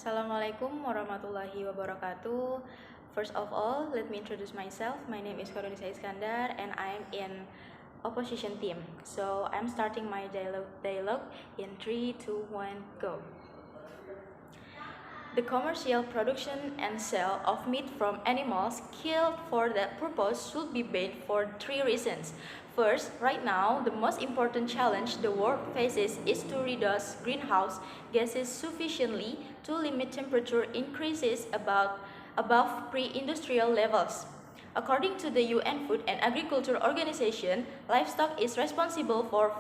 Assalamualaikum warahmatullahi wabarakatuh. First of all, let me introduce myself. My name is Choirunnisa Iskandar and I'm in opposition team. So I'm starting my dialogue in 3, 2, 1, go. The commercial production and sale of meat from animals killed for that purpose should be banned for 3 reasons. First, right now, the most important challenge the world faces is to reduce greenhouse gases sufficiently to limit temperature increases above pre-industrial levels. According to the UN Food and Agriculture Organization, livestock is responsible for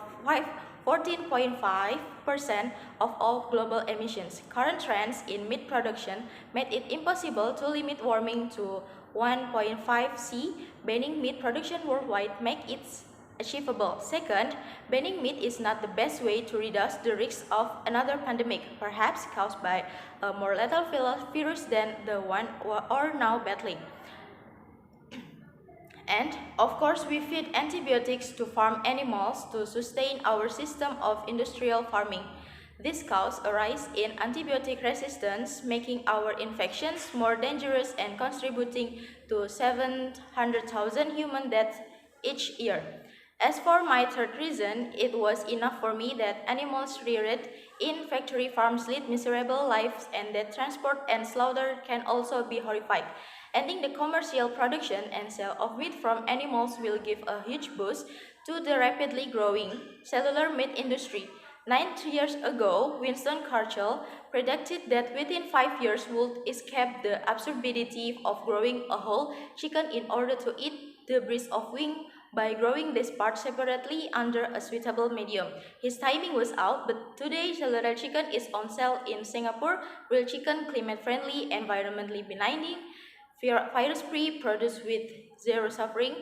14.5% of all global emissions. Current trends in meat production made it impossible to limit warming to 1.5 C. Banning meat production worldwide makes it achievable. Second, banning meat is not the best way to reduce the risk of another pandemic, perhaps caused by a more lethal virus than the one we are now battling. And, of course, we feed antibiotics to farm animals to sustain our system of industrial farming. This causes a rise in antibiotic resistance, making our infections more dangerous and contributing to 700,000 human deaths each year. As for my third reason, it was enough for me that animals reared in factory farms lead miserable lives and that transport and slaughter can also be horrific. Ending the commercial production and sale of meat from animals will give a huge boost to the rapidly growing cellular meat industry. 9 years ago, Winston Churchill predicted that within 5 years would escape the absurdity of growing a whole chicken in order to eat the breast of wing by growing this part separately under a suitable medium. His timing was out, but today cellular chicken is on sale in Singapore. Real chicken, climate-friendly, environmentally benign, virus-free, produced with zero suffering.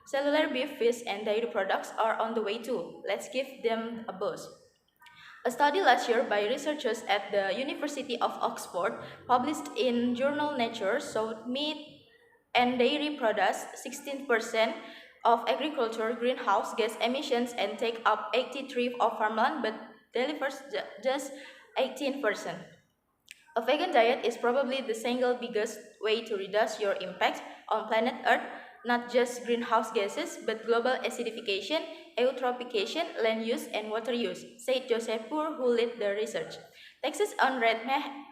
Cellular beef, fish, and dairy products are on the way too. Let's give them a boost. A study last year by researchers at the University of Oxford, published in journal Nature, showed meat and dairy products 16% of agriculture greenhouse gas emissions and take up 83% of farmland, but delivers just 18%. A vegan diet is probably the single biggest way to reduce your impact on planet Earth, not just greenhouse gases, but global acidification, eutrophication, land use, and water use, said Joseph Poor, who led the research. Taxes on red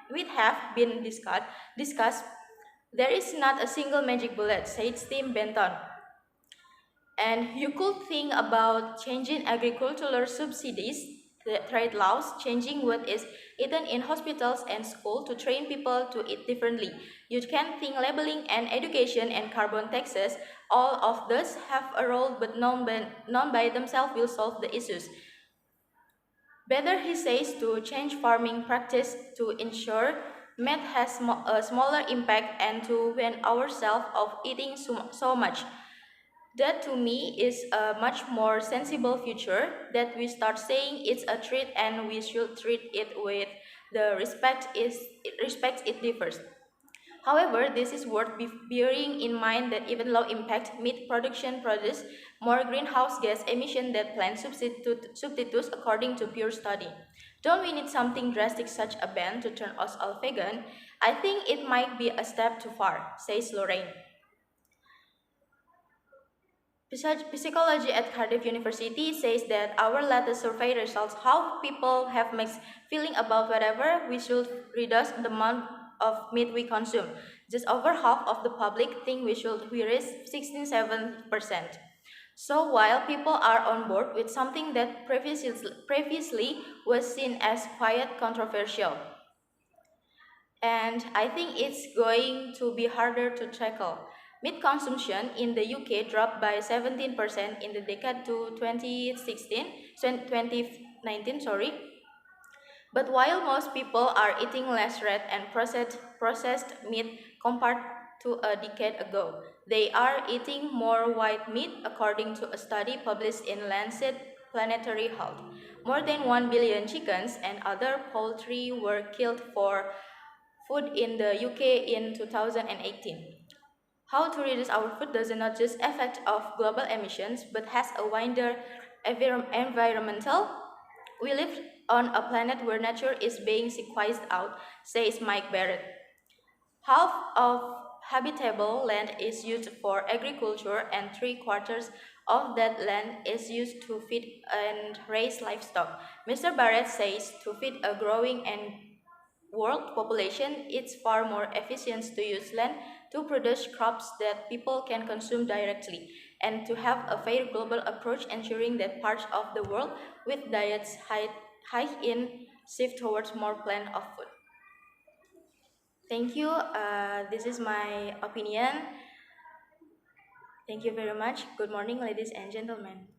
meat have been discussed. There is not a single magic bullet, said Steve Benton. And you could think about changing agricultural subsidies, the trade laws, changing what is eaten in hospitals and schools to train people to eat differently. You can think labeling and education and carbon taxes. All of those have a role, but none by themselves will solve the issues. Better, he says, to change farming practice to ensure meat has a smaller impact and to wean ourselves of eating so much. That to me is a much more sensible future, that we start saying it's a treat and we should treat it with the respect it differs. However, this is worth bearing in mind that even low impact meat production produces more greenhouse gas emission than plant substitutes according to Pure study. Don't we need something drastic such a ban to turn us all vegan? I think it might be a step too far, says Lorraine. Psychology at Cardiff University says that our latest survey results how people have mixed feeling about whether we should reduce the amount of meat we consume. Just over half of the public think we should reduce 67%. So while people are on board with something that previously was seen as quite controversial, and I think it's going to be harder to tackle. Meat consumption in the UK dropped by 17% in the decade to 2019, But while most people are eating less red and processed meat compared to a decade ago, they are eating more white meat, according to a study published in Lancet Planetary Health. More than 1 billion chickens and other poultry were killed for food in the UK in 2018. How to reduce our food does not just affect of global emissions, but has a wider environmental. We live on a planet where nature is being squeezed out, says Mike Barrett. Half of habitable land is used for agriculture, and three-quarters of that land is used to feed and raise livestock. Mr. Barrett says to feed a growing and world population, it's far more efficient to use land to produce crops that people can consume directly, and to have a fair global approach ensuring that parts of the world with diets high in shift towards more plant of food. Thank you. This is my opinion. Thank you very much. Good morning, ladies and gentlemen.